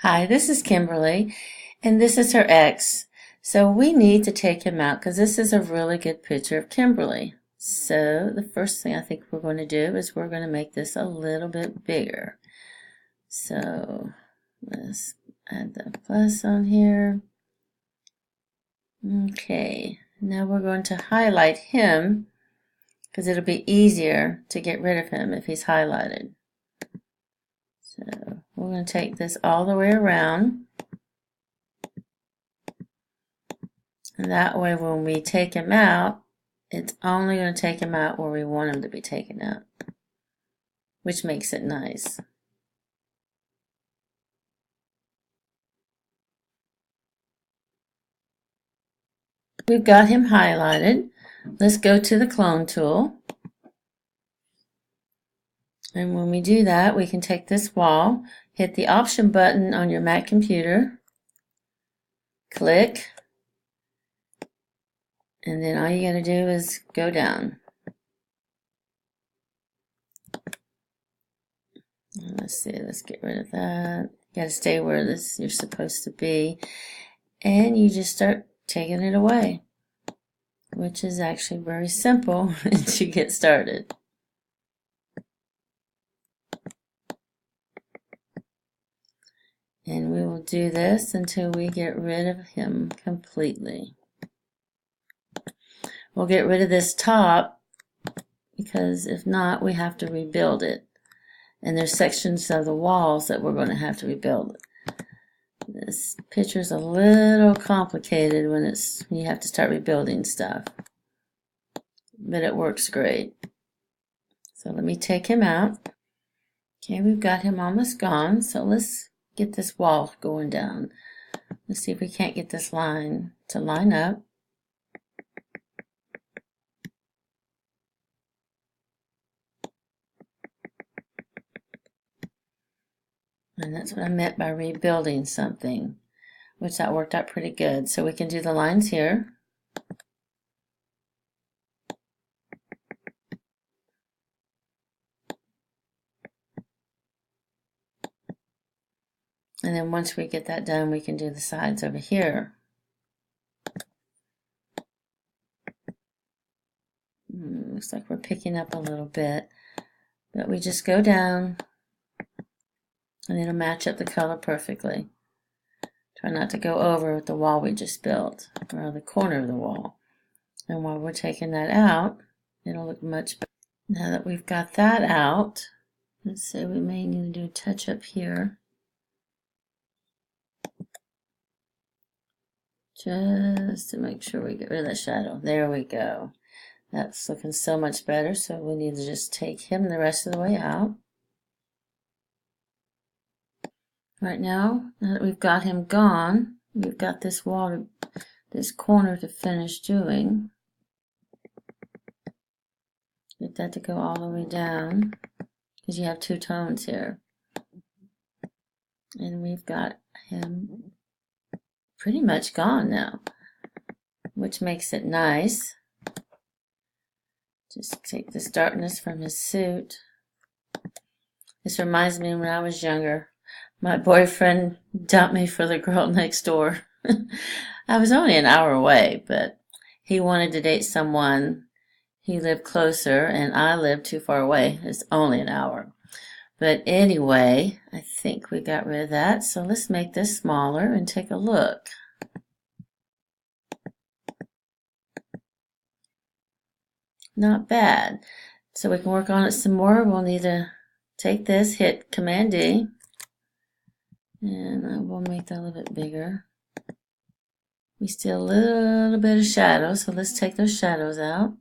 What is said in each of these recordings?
Hi, this is Kimberly, and this is her ex. So we need to take him out because this is a really good picture of Kimberly. So the first thing I think we're going to do is we're going to make this a little bit bigger. So let's add the plus on here. Okay, now we're going to highlight him because it'll be easier to get rid of him if he's highlighted. So we're going to take this all the way around. And that way when we take him out, it's only going to take him out where we want him to be taken out, which makes it nice. We've got him highlighted. Let's go to the clone tool. And when we do that, we can take this wall, hit the option button on your Mac computer, click, and then all you got to do is go down. Let's see, let's get rid of that. You got to stay where you're supposed to be. And you just start taking it away, which is actually very simple to get started. And we will do this until we get rid of him completely. We'll get rid of this top because if not, we have to rebuild it. And there's sections of the walls that we're going to have to rebuild. This picture's a little complicated when you have to start rebuilding stuff. But it works great. So let me take him out. Okay, we've got him almost gone. So let's get this wall going down. Let's see if we can't get this line to line up. And that's what I meant by rebuilding something, which that worked out pretty good. So we can do the lines here. And then once we get that done, we can do the sides over here. Looks like we're picking up a little bit, but we just go down and it'll match up the color perfectly. Try not to go over with the wall we just built, or the corner of the wall. And while we're taking that out, it'll look much better. Now that we've got that out, let's say we may need to do a touch up here. Just to make sure we get rid of that shadow. There we go. That's looking so much better, so we need to just take him the rest of the way out. Right now that we've got him gone, we've got this wall, this corner to finish doing. Get that to go all the way down, because you have two tones here. And we've got him pretty much gone now, which makes it nice. Just take this darkness from his suit. This reminds me of when I was younger. My boyfriend dumped me for the girl next door. I was only an hour away, but he wanted to date someone. He lived closer, and I lived too far away. It's only an hour. But anyway, I think we got rid of that. So let's make this smaller and take a look. Not bad. So we can work on it some more. We'll need to take this, hit Command D, and I will make that a little bit bigger. We still a little bit of shadow, so let's take those shadows out.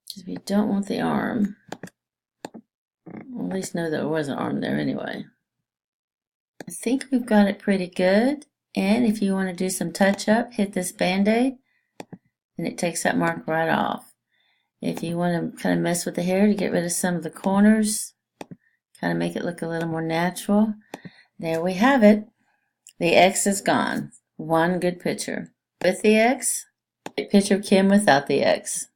Because we don't want the arm. We'll at least know that there was an arm there anyway. I think we've got it pretty good. And if you want to do some touch-up, hit this Band-Aid, and it takes that mark right off. If you want to kind of mess with the hair to get rid of some of the corners, kind of make it look a little more natural, there we have it. The X is gone. One good picture. With the X, a picture of Kim without the X.